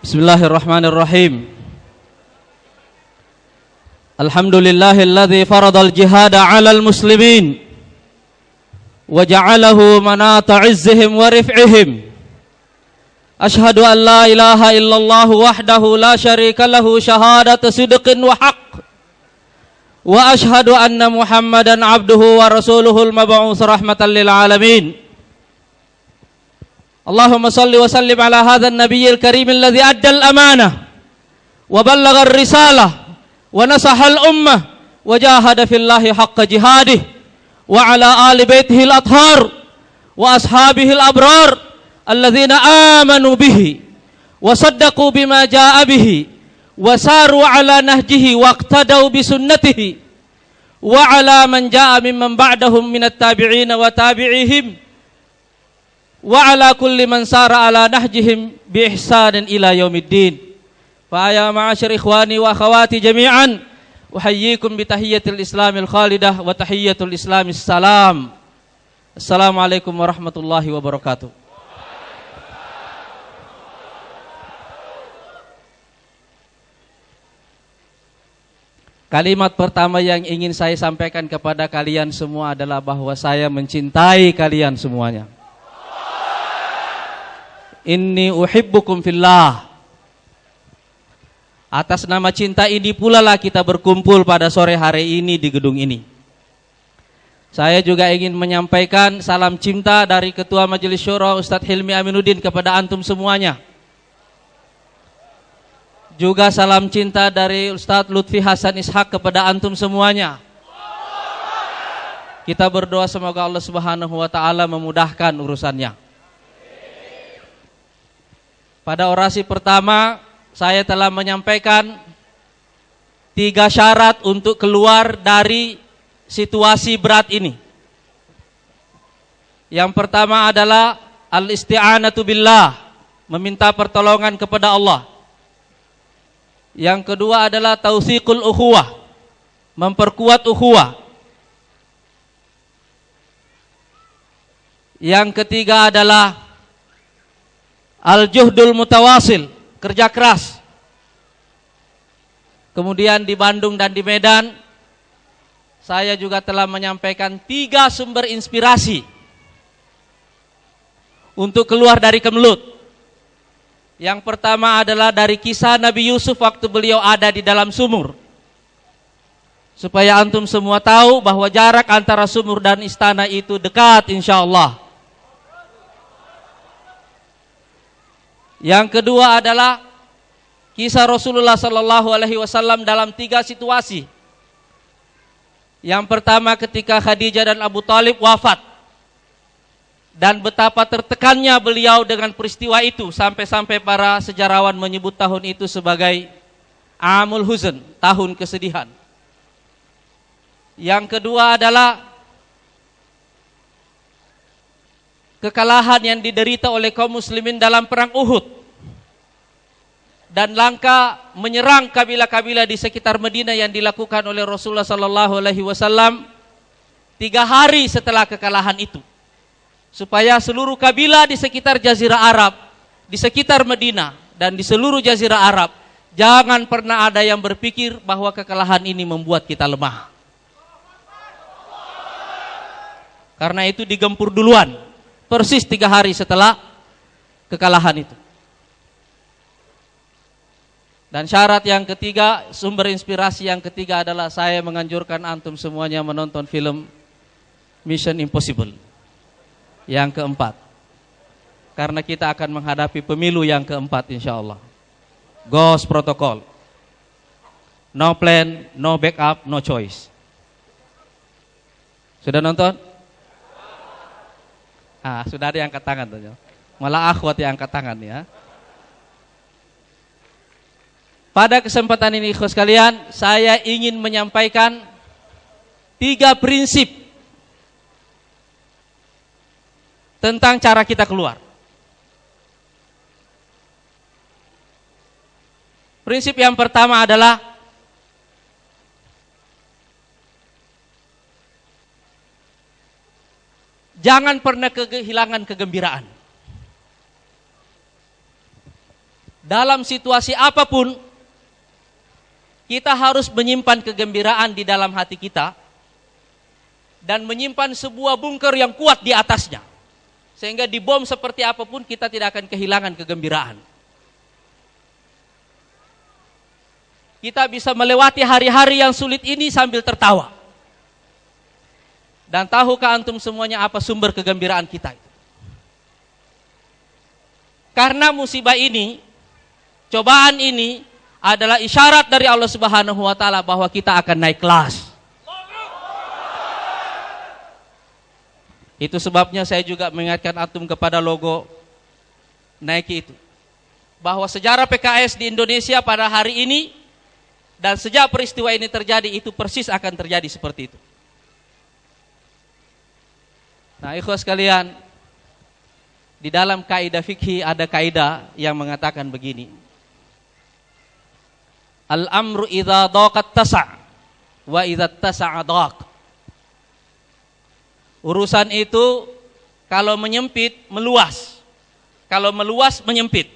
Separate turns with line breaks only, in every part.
Bismillahirrahmanirrahim. Alhamdulillahilladzi faradal jihada 'alal muslimin wa ja'alahu manata 'izzihim wa rif'ihim. Ashhadu an la ilaha illallah wahdahu la syarika lahu syahadatu sidqin wa haqq. Wa ashhadu anna Muhammadan 'abduhu wa rasuluhul mab'uts rahmatan lil alamin. Allahumma salli wa sallim ala hadzal nabiyil karim alladzi addal amanah wa ballaghar risalah wa nasahal ummah wa jahada fillahi haqqa jihadih wa ala ali baitihi al-athhar wa ashabihi al-abrar alladzina amanu bihi wa saddaqu bima jaa bihi wa saru ala nahjihi wa iqtadau bi sunnatihi wa ala man jaa mimman ba'dahum minat tabi'in wa tabi'ihim wa ala kulli man sara ala nahjihim bi ihsanin ila yaumiddin. Fa ya ma'asyar ikhwani wa akhawati jami'an uhayyikum bi tahiyyatil islamil khalidah wa tahiyyatul islamis salam. Assalamualaikum warahmatullahi wabarakatuh. Kalimat pertama yang ingin saya sampaikan kepada kalian semua adalah bahwa saya mencintai kalian semuanya. Inni uhibbukum fillah. Atas nama cinta ini pula lah kita berkumpul pada sore hari ini di gedung ini. Saya juga ingin menyampaikan salam cinta dari Ketua Majelis Syura Ustadz Hilmi Aminuddin kepada antum semuanya. Juga salam cinta dari Ustadz Lutfi Hasan Ishak kepada antum semuanya. Kita berdoa semoga Allah Subhanahu wa taala memudahkan urusannya. Pada orasi pertama, saya telah menyampaikan 3 syarat untuk keluar dari situasi berat ini. Yang pertama adalah al-isti'anatu billah, meminta pertolongan kepada Allah. Yang kedua adalah tausiqul ukhuwah, memperkuat ukhuwah. Yang ketiga adalah al-juhdul mutawasil, kerja keras. Kemudian di Bandung dan di Medan, saya juga telah menyampaikan 3 sumber inspirasi untuk keluar dari kemelut. Yang pertama adalah dari kisah Nabi Yusuf waktu beliau ada di dalam sumur. Supaya antum semua tahu bahwa jarak antara sumur dan istana itu dekat insya Allah. Yang kedua adalah kisah Rasulullah Sallallahu Alaihi Wasallam dalam 3 situasi. Yang pertama ketika Khadijah dan Abu Talib wafat, dan betapa tertekannya beliau dengan peristiwa itu, sampai-sampai para sejarawan menyebut tahun itu sebagai Amul Huzn, tahun kesedihan. Yang kedua adalah kekalahan yang diderita oleh kaum muslimin dalam perang Uhud dan langkah menyerang kabilah-kabilah di sekitar Madinah yang dilakukan oleh Rasulullah sallallahu alaihi wasallam 3 hari setelah kekalahan itu, supaya seluruh kabilah di sekitar Jazirah Arab, di sekitar Madinah dan di seluruh Jazirah Arab jangan pernah ada yang berpikir bahwa kekalahan ini membuat kita lemah. Karena itu digempur duluan, persis 3 hari setelah kekalahan itu. Dan syarat yang ketiga, sumber inspirasi yang ketiga adalah saya menganjurkan antum semuanya menonton film Mission Impossible yang keempat. Karena kita akan menghadapi pemilu yang keempat insya Allah. Ghost Protocol. No plan, no backup, no choice. Sudah nonton? Sudah ada yang angkat tangan tuh. Malah akhwat yang angkat tangan ya. Pada kesempatan ini ikhwas sekalian, saya ingin menyampaikan 3 prinsip tentang cara kita keluar. Prinsip yang pertama adalah jangan pernah kehilangan kegembiraan. dalam situasi apapun, kita harus menyimpan kegembiraan di dalam hati kita dan menyimpan sebuah bunker yang kuat di atasnya. Sehingga dibom seperti apapun kita tidak akan kehilangan kegembiraan. Kita bisa melewati hari-hari yang sulit ini sambil tertawa. Dan tahukah antum semuanya apa sumber kegembiraan kita itu? Karena musibah ini, cobaan ini adalah isyarat dari Allah Subhanahu wa taala bahwa kita akan naik kelas. Itu sebabnya saya juga mengingatkan antum kepada logo Nike itu. Bahwa sejarah PKS di Indonesia pada hari ini dan sejak peristiwa ini terjadi itu persis akan terjadi seperti itu. Nah, ikhwas sekalian, di dalam kaidah fikih ada kaidah yang mengatakan begini. Al-amru idza daqat tasa' wa idza tasa'a daq. Urusan itu kalau menyempit meluas. Kalau meluas menyempit.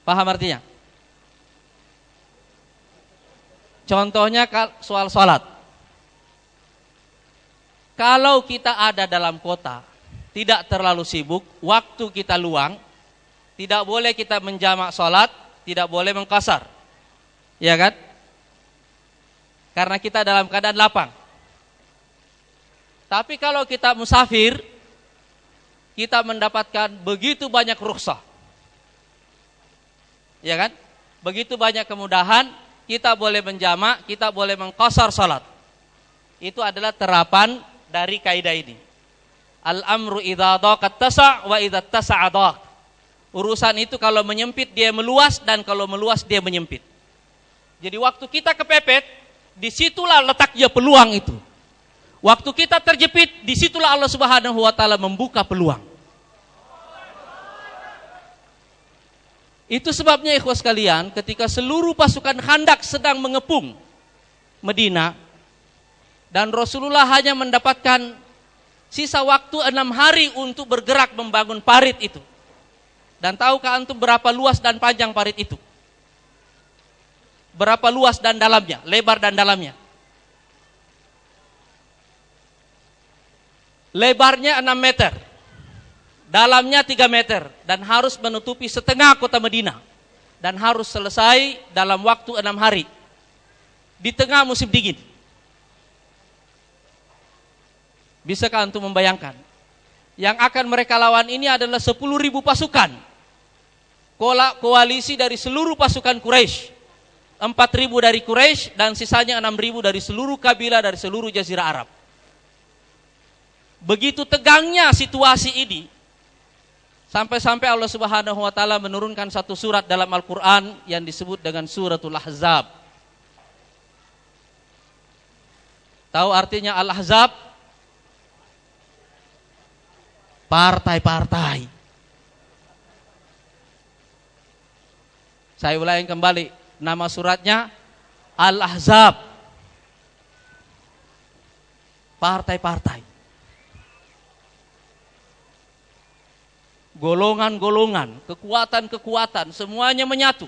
Paham artinya? Contohnya soal salat. Kalau kita ada dalam kota, tidak terlalu sibuk, waktu kita luang, tidak boleh kita menjamak salat, tidak boleh mengqasar. Ya kan? Karena kita dalam keadaan lapang. Tapi kalau kita musafir, kita mendapatkan begitu banyak rukhsah. Ya kan? Begitu banyak kemudahan, kita boleh menjamak, kita boleh mengqasar salat. Itu adalah terapan dari kaidah ini. Al-amru idza daqat tasa' wa idza tasa'a daq. Urusan itu kalau menyempit dia meluas dan kalau meluas dia menyempit. Jadi waktu kita kepepet, disitulah letaknya peluang itu. Waktu kita terjepit, disitulah Allah Subhanahu wa taala membuka peluang. Itu sebabnya ikhwas sekalian, ketika seluruh pasukan Khandak sedang mengepung Madinah dan Rasulullah hanya mendapatkan sisa waktu 6 hari untuk bergerak membangun parit itu. Dan tahukah antum berapa luas dan panjang parit itu? Berapa luas dan dalamnya, lebar dan dalamnya? Lebarnya 6 meter, dalamnya 3 meter, dan harus menutupi setengah kota Madinah. Dan harus selesai dalam waktu 6 hari, di tengah musim dingin. Bisakah antum membayangkan? Yang akan mereka lawan ini adalah 10.000 pasukan. Koalisi dari seluruh pasukan Quraisy. 4.000 dari Quraisy dan sisanya 6.000 dari seluruh kabilah dari seluruh jazirah Arab. Begitu tegangnya situasi ini, sampai-sampai Allah Subhanahu wa taala menurunkan satu surat dalam Al-Qur'an yang disebut dengan suratul Ahzab. Tahu artinya Al-Ahzab? Partai-partai. Saya ulangi kembali, nama suratnya Al-Ahzab. Partai-partai. Golongan-golongan, kekuatan-kekuatan, semuanya menyatu.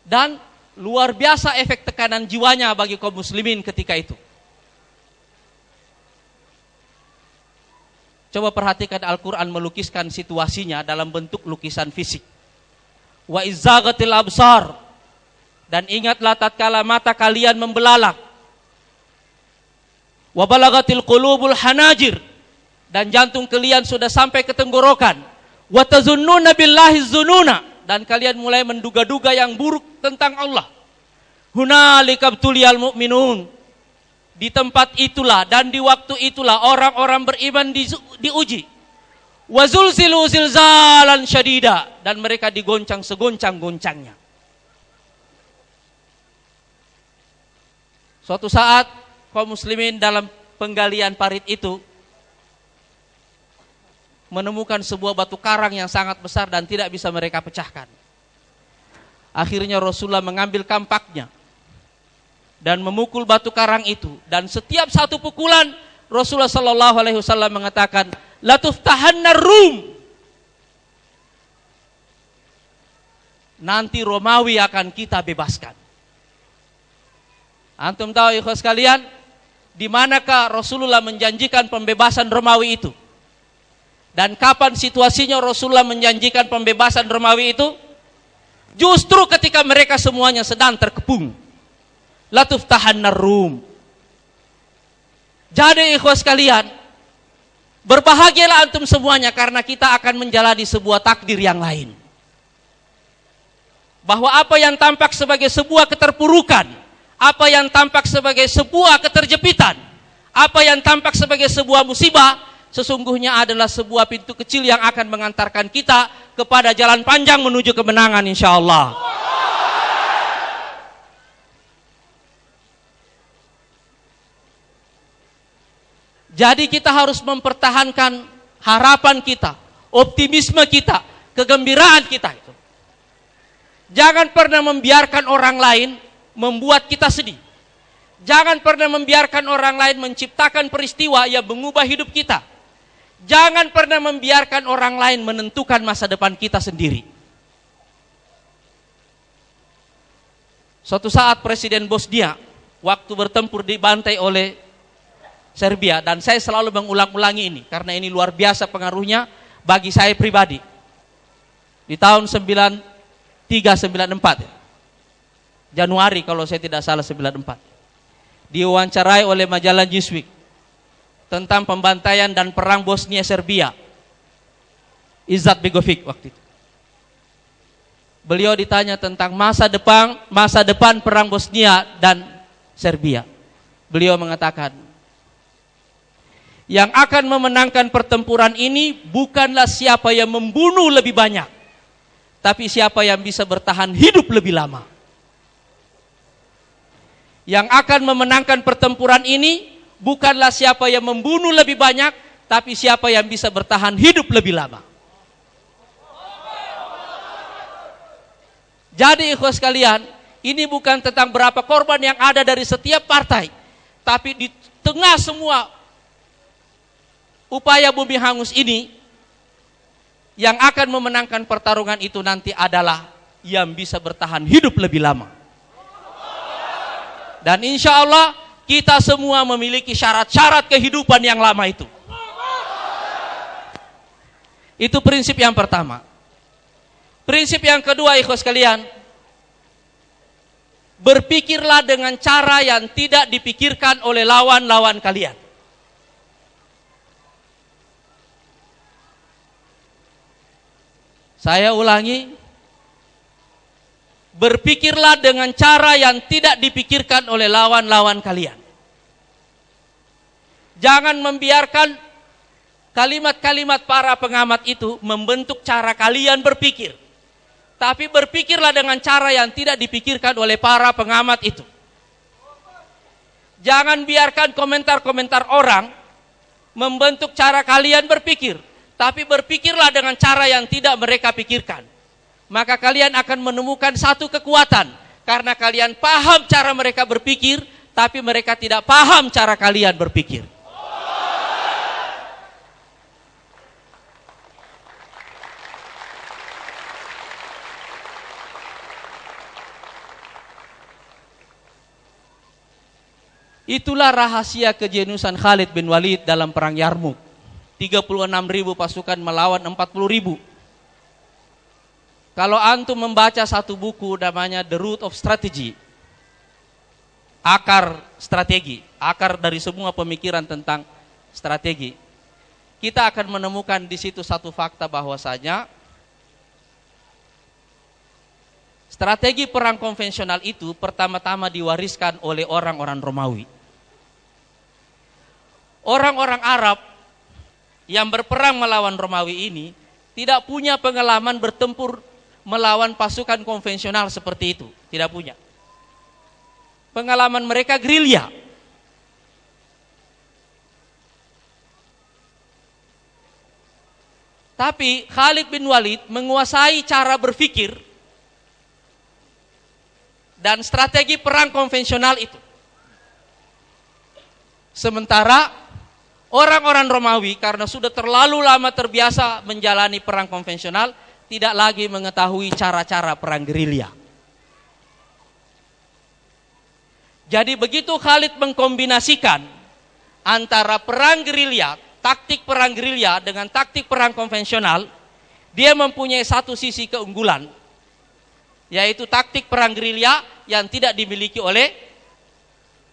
Dan luar biasa efek tekanan jiwanya bagi kaum muslimin ketika itu. Coba perhatikan Al-Quran melukiskan situasinya dalam bentuk lukisan fisik. Wa izzaghatil absar. Dan ingatlah tatkala mata kalian membelalak. Wa balagatil qulubul hanajir. Dan jantung kalian sudah sampai ke tenggorokan. Wa tazunnuna billahi zununa. Dan kalian mulai menduga-duga yang buruk tentang Allah. Hunalika ibtuliyal mu'minun. Di tempat itulah dan di waktu itulah orang-orang beriman diuji. Wa zulzilu zilzalan syadida. Dan mereka digoncang segoncang-goncangnya. Suatu saat kaum muslimin dalam penggalian parit itu menemukan sebuah batu karang yang sangat besar dan tidak bisa mereka pecahkan. Akhirnya Rasulullah mengambil kampaknya dan memukul batu karang itu, dan setiap satu pukulan Rasulullah sallallahu alaihi wasallam mengatakan, la tuftahanna Rum. Nanti Romawi akan kita bebaskan. Antum tahu ikhwas sekalian, di manakah Rasulullah menjanjikan pembebasan Romawi itu? Dan kapan situasinya Rasulullah menjanjikan pembebasan Romawi itu? Justru ketika mereka semuanya sedang terkepung. La tuftahanna Rum. Jadi ikhwas sekalian, berbahagialah antum semuanya karena kita akan menjalani sebuah takdir yang lain. Bahwa apa yang tampak sebagai sebuah keterpurukan, apa yang tampak sebagai sebuah keterjepitan, apa yang tampak sebagai sebuah musibah, sesungguhnya adalah sebuah pintu kecil yang akan mengantarkan kita kepada jalan panjang menuju kemenangan insyaallah. Jadi kita harus mempertahankan harapan kita, optimisme kita, kegembiraan kita itu. Jangan pernah membiarkan orang lain membuat kita sedih. Jangan pernah membiarkan orang lain menciptakan peristiwa yang mengubah hidup kita. Jangan pernah membiarkan orang lain menentukan masa depan kita sendiri. Suatu saat Presiden Bosnia waktu bertempur dibantai oleh Serbia, dan saya selalu mengulang-ulangi ini karena ini luar biasa pengaruhnya bagi saya pribadi. Di tahun 93-94 Januari kalau saya tidak salah 94, diwawancarai oleh majalah Newsweek tentang pembantaian dan perang Bosnia Serbia, Izzat Begovic waktu itu. Beliau ditanya tentang masa depan perang Bosnia dan Serbia. Beliau mengatakan, yang akan memenangkan pertempuran ini bukanlah siapa yang membunuh lebih banyak, tapi siapa yang bisa bertahan hidup lebih lama. Yang akan memenangkan pertempuran ini bukanlah siapa yang membunuh lebih banyak, tapi siapa yang bisa bertahan hidup lebih lama. Jadi ikhwas sekalian, ini bukan tentang berapa korban yang ada dari setiap partai, tapi di tengah semua upaya bumi hangus ini, yang akan memenangkan pertarungan itu nanti adalah yang bisa bertahan hidup lebih lama. Dan insya Allah kita semua memiliki syarat-syarat kehidupan yang lama itu. Itu prinsip yang pertama. Prinsip yang kedua ikhwas sekalian, berpikirlah dengan cara yang tidak dipikirkan oleh lawan-lawan kalian. Saya ulangi, berpikirlah dengan cara yang tidak dipikirkan oleh lawan-lawan kalian. Jangan membiarkan kalimat-kalimat para pengamat itu membentuk cara kalian berpikir. Tapi berpikirlah dengan cara yang tidak dipikirkan oleh para pengamat itu. Jangan biarkan komentar-komentar orang membentuk cara kalian berpikir. Tapi berpikirlah dengan cara yang tidak mereka pikirkan. Maka kalian akan menemukan satu kekuatan. Karena kalian paham cara mereka berpikir, tapi mereka tidak paham cara kalian berpikir. Itulah rahasia kejeniusan Khalid bin Walid dalam perang Yarmuk. 36.000 pasukan melawan 40.000. Kalau antum membaca satu buku namanya The Root of Strategy, akar strategi, akar dari semua pemikiran tentang strategi, kita akan menemukan di situ satu fakta bahwasanya strategi perang konvensional itu pertama-tama diwariskan oleh orang-orang Romawi. Orang-orang Arab yang berperang melawan Romawi ini tidak punya pengalaman bertempur melawan pasukan konvensional seperti itu. Tidak punya. Pengalaman mereka gerilya. Tapi Khalid bin Walid menguasai cara berpikir dan strategi perang konvensional itu. Sementara orang-orang Romawi karena sudah terlalu lama terbiasa menjalani perang konvensional, tidak lagi mengetahui cara-cara perang gerilya. Jadi begitu Khalid mengkombinasikan antara perang gerilya, taktik perang gerilya dengan taktik perang konvensional, dia mempunyai satu sisi keunggulan, yaitu taktik perang gerilya yang tidak dimiliki oleh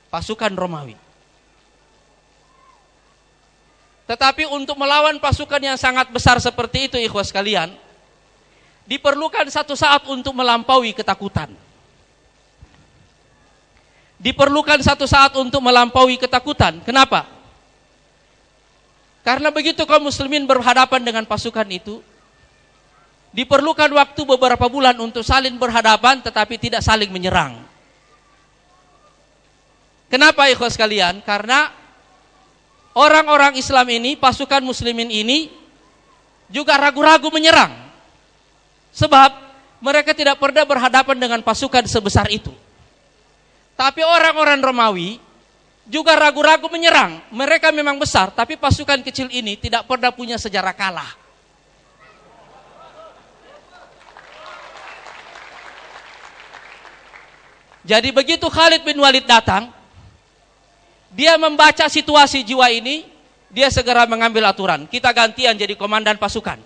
pasukan Romawi. Tetapi untuk melawan pasukan yang sangat besar seperti itu, ikhwas sekalian, diperlukan satu saat untuk melampaui ketakutan. Diperlukan satu saat untuk melampaui ketakutan. Kenapa? Karena begitu kaum muslimin berhadapan dengan pasukan itu, diperlukan waktu beberapa bulan untuk saling berhadapan tetapi tidak saling menyerang. Kenapa ikhwas sekalian? Karena orang-orang Islam ini, pasukan muslimin ini juga ragu-ragu menyerang. Sebab mereka tidak pernah berhadapan dengan pasukan sebesar itu. Tapi orang-orang Romawi juga ragu-ragu menyerang. Mereka memang besar, tapi pasukan kecil ini tidak pernah punya sejarah kalah. Jadi begitu Khalid bin Walid datang, dia membaca situasi jiwa ini, dia segera mengambil aturan. Kita gantian jadi komandan pasukan.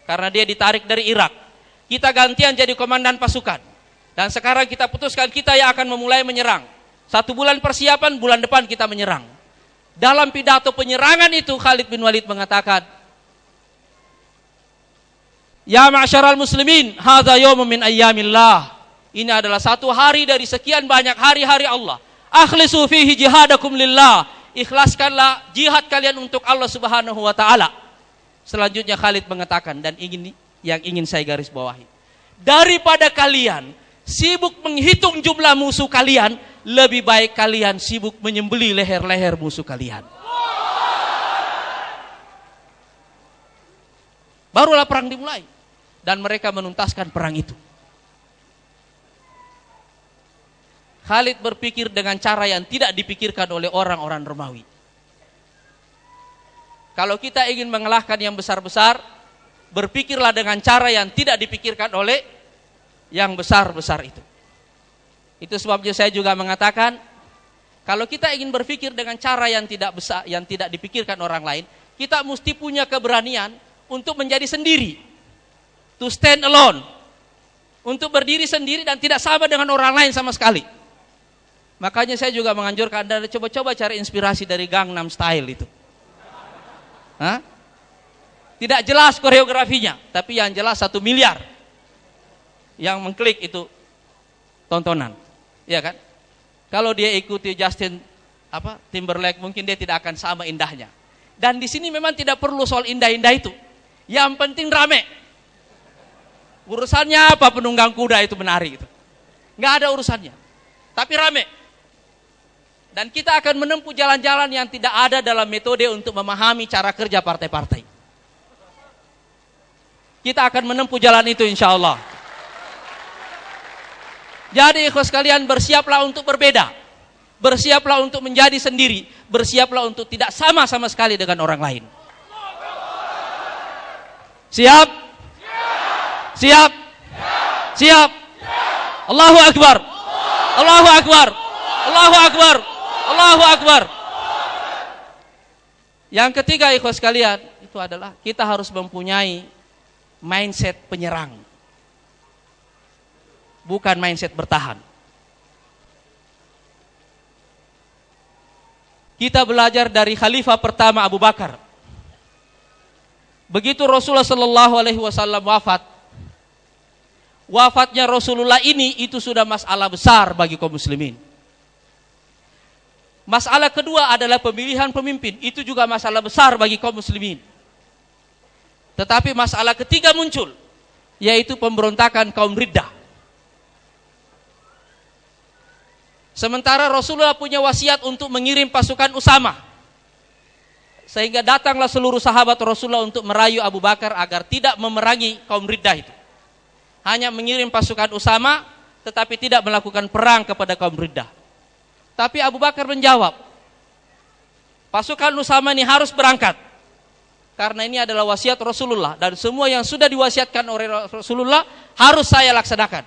Karena dia ditarik dari Irak. Kita gantian jadi komandan pasukan. Dan sekarang kita putuskan kita yang akan memulai menyerang. 1 bulan persiapan, bulan depan kita menyerang. Dalam pidato penyerangan itu Khalid bin Walid mengatakan, "Ya ma'syaral muslimin, hadza yaumun min ayyamillah." Ini adalah satu hari dari sekian banyak hari-hari Allah. Akhlisu fihi jihadakum lillah. Ikhlaskanlah jihad kalian untuk Allah Subhanahu wa taala. Selanjutnya Khalid mengatakan, dan yang ingin saya garis bawahi, daripada kalian sibuk menghitung jumlah musuh kalian, lebih baik kalian sibuk menyembelih leher-leher musuh kalian. Barulah perang dimulai. Dan mereka menuntaskan perang itu. Khalid berpikir dengan cara yang tidak dipikirkan oleh orang-orang Romawi. Kalau kita ingin mengalahkan yang besar-besar, berpikirlah dengan cara yang tidak dipikirkan oleh yang besar-besar itu. Itu sebabnya saya juga mengatakan, kalau kita ingin berpikir dengan cara yang tidak besar, yang tidak dipikirkan orang lain, kita mesti punya keberanian untuk menjadi sendiri. To stand alone. Untuk berdiri sendiri dan tidak sama dengan orang lain sama sekali. Makanya saya juga menganjurkan Anda coba-coba cari inspirasi dari Gangnam Style itu. Hah? Tidak jelas koreografinya, tapi yang jelas 1 miliar yang mengklik itu tontonan, ya kan? Kalau dia ikuti Justin Timberlake, mungkin dia tidak akan sama indahnya. Dan di sini memang tidak perlu soal indah-indah itu. Yang penting rame. Urusannya apa penunggang kuda itu menari itu? Nggak ada urusannya. Tapi rame. Dan kita akan menempuh jalan-jalan yang tidak ada dalam metode untuk memahami cara kerja partai-partai. Kita akan menempuh jalan itu insya Allah. Jadi ikhwas sekalian, bersiaplah untuk berbeda. Bersiaplah untuk menjadi sendiri. Bersiaplah untuk tidak sama sekali dengan orang lain. Siap? Siap? Siap? Allahu Akbar. Allahu Akbar. Allahu Akbar. Allahu Akbar. Yang ketiga ikhwas sekalian, itu adalah kita harus mempunyai mindset penyerang. Bukan mindset bertahan. Kita belajar dari khalifah pertama Abu Bakar. Begitu Rasulullah SAW wafat, wafatnya Rasulullah ini itu sudah masalah besar bagi kaum muslimin. Masalah kedua adalah pemilihan pemimpin, itu juga masalah besar bagi kaum muslimin. Tetapi masalah ketiga muncul, yaitu pemberontakan kaum Riddah. Sementara Rasulullah punya wasiat untuk mengirim pasukan Usama. Sehingga datanglah seluruh sahabat Rasulullah untuk merayu Abu Bakar agar tidak memerangi kaum Riddah itu. Hanya mengirim pasukan Usama, tetapi tidak melakukan perang kepada kaum Riddah. Tapi Abu Bakar menjawab, pasukan Usama ini harus berangkat. Karena ini adalah wasiat Rasulullah. Dan semua yang sudah diwasiatkan oleh Rasulullah harus saya laksanakan.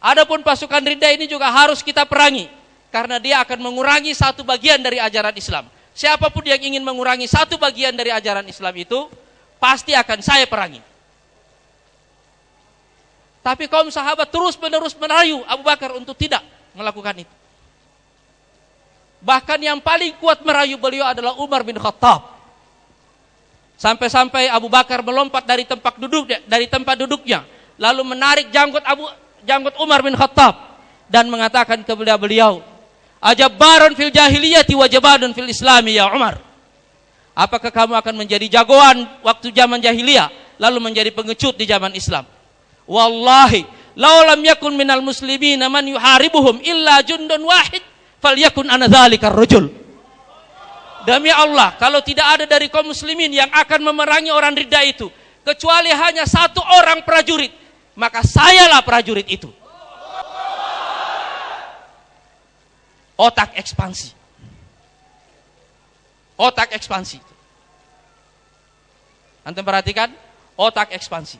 Adapun pasukan Riddah ini juga harus kita perangi. Karena dia akan mengurangi satu bagian dari ajaran Islam. Siapapun yang ingin mengurangi satu bagian dari ajaran Islam itu, pasti akan saya perangi. Tapi kaum sahabat terus-menerus merayu Abu Bakar untuk tidak melakukan itu. Bahkan yang paling kuat merayu beliau adalah Umar bin Khattab. Sampai-sampai Abu Bakar melompat dari tempat duduknya, lalu menarik janggut Umar bin Khattab dan mengatakan kepada beliau, "Ajabbaron fil jahiliyati wa jabadun fil islami ya Umar." Apakah kamu akan menjadi jagoan waktu zaman jahiliyah lalu menjadi pengecut di zaman Islam? Wallahi, law lam yakun minal muslimin man yuharibuhum illa jundun wahid falyakun ana dzalikar rajul. Demi Allah, kalau tidak ada dari kaum muslimin yang akan memerangi orang Riddah itu kecuali hanya satu orang prajurit, maka sayalah prajurit itu. Otak ekspansi. Otak ekspansi. Antum perhatikan, otak ekspansi.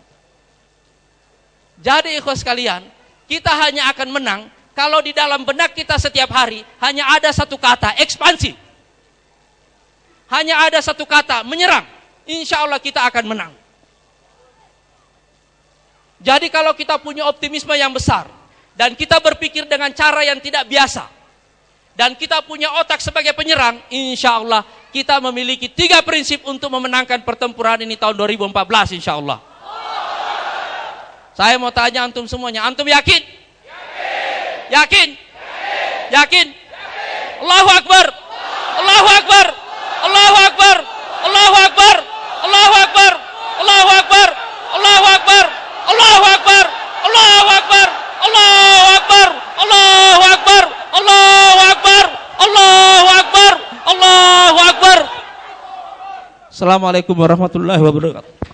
Jadi ikhwas sekalian, kita hanya akan menang kalau di dalam benak kita setiap hari hanya ada satu kata, ekspansi. Hanya ada satu kata, menyerang. Insya Allah kita akan menang. Jadi kalau kita punya optimisme yang besar dan kita berpikir dengan cara yang tidak biasa dan kita punya otak sebagai penyerang, insya Allah kita memiliki 3 prinsip untuk memenangkan pertempuran ini tahun 2014 insya Allah. Saya mau tanya antum semuanya, antum yakin? Yakin? Yakin? Yakin? Allahu Akbar! Allahu Akbar! Allahu Akbar! Allahu Akbar! Allahu Akbar! Allahu Akbar! Allahu Akbar! Allahu Akbar! Allahu Akbar! Allahu Akbar! Allahu Akbar! Allahu Akbar! Allahu Akbar! Allahu Akbar! Assalamualaikum warahmatullahi wabarakatuh.